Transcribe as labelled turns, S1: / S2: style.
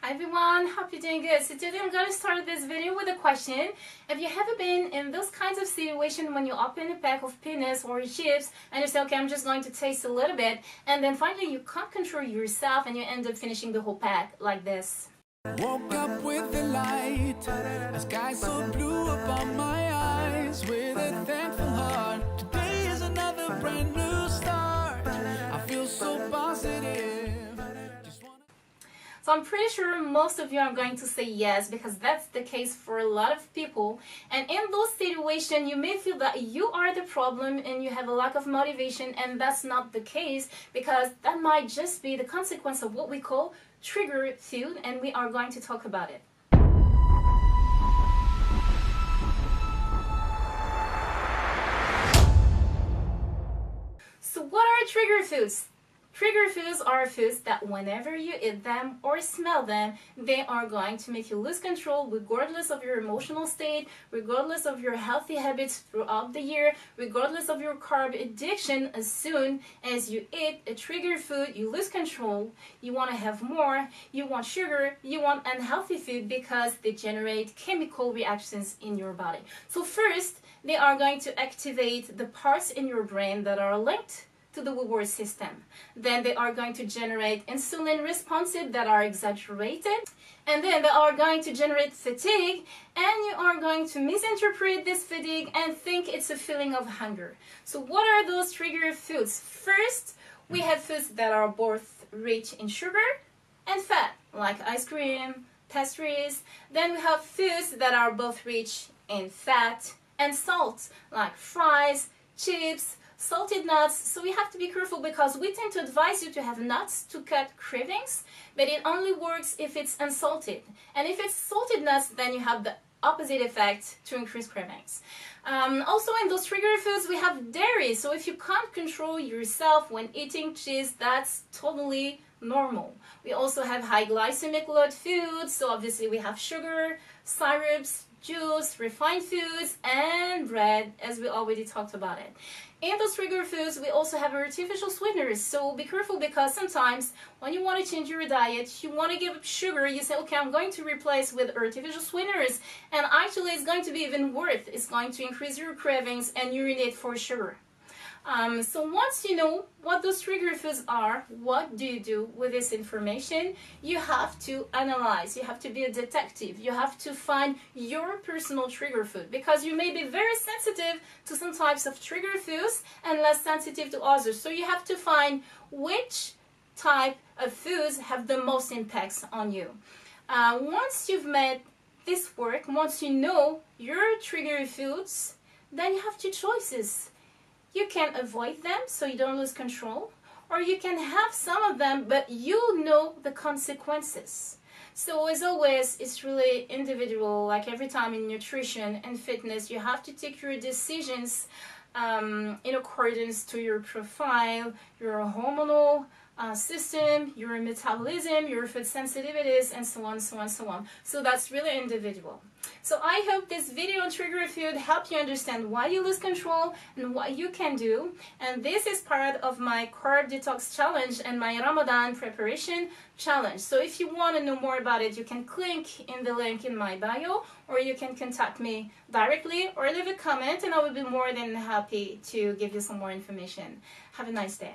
S1: Hi everyone, hope you're doing good. So today I'm going to start this video with a question. If you ever been in those kinds of situations when you open a pack of peanuts or chips and you say, okay, I'm just going to taste a little bit, and then finally you can't control yourself and you end up finishing the whole pack like this.
S2: Woke up with the light, a sky so blue upon my eyes, with a thankful heart. Today is another brand new start. I feel so positive.
S1: So I'm pretty sure most of you are going to say yes, because that's the case for a lot of people. And in those situations, you may feel that you are the problem and you have a lack of motivation, and that's not the case, because that might just be the consequence of what we call trigger food, and we are going to talk about it. So what are trigger foods? Trigger foods are foods that whenever you eat them or smell them, they are going to make you lose control regardless of your emotional state, regardless of your healthy habits throughout the year, regardless of your carb addiction. As soon as you eat a trigger food, you lose control, you want to have more, you want sugar, you want unhealthy food because they generate chemical reactions in your body. So first, they are going to activate the parts in your brain that are linked to the reward system. Then they are going to generate insulin responses that are exaggerated, and then they are going to generate fatigue, and you are going to misinterpret this fatigue and think it's a feeling of hunger. So what are those trigger foods? First, we have foods that are both rich in sugar and fat, like ice cream, pastries. Then we have foods that are both rich in fat and salt, like fries, chips, salted nuts. So we have to be careful, because we tend to advise you to have nuts to cut cravings, but it only works if it's unsalted. And if it's salted nuts, then you have the opposite effect, to increase cravings. Also in those trigger foods, we have dairy. So if you can't control yourself when eating cheese, that's totally normal. We also have high glycemic load foods. So obviously we have sugar, syrups, juice, refined foods, and bread, as we already talked about it. In those trigger foods, we also have artificial sweeteners. So be careful, because sometimes when you want to change your diet, you want to give up sugar, you say, okay, I'm going to replace with artificial sweeteners, and actually it's going to be even worse. It's going to increase your cravings and urinate for sugar. So once you know what those trigger foods are, what do you do with this information? You have to analyze. You have to be a detective. You have to find your personal trigger food, because you may be very sensitive to some types of trigger foods and less sensitive to others. So you have to find which type of foods have the most impacts on you. Once you've made this work, once you know your trigger foods, then you have two choices. You can avoid them so you don't lose control, or you can have some of them but you know the consequences. So as always, it's really individual. Like every time in nutrition and fitness, you have to take your decisions in accordance to your profile, your hormonal system, your metabolism, your food sensitivities, and so on, so on, so on. So that's really individual. So I hope this video on trigger food helped you understand why you lose control and what you can do. And this is part of my carb detox challenge and my Ramadan preparation challenge. So if you want to know more about it, you can click in the link in my bio, or you can contact me directly or leave a comment, and I will be more than happy to give you some more information. Have a nice day.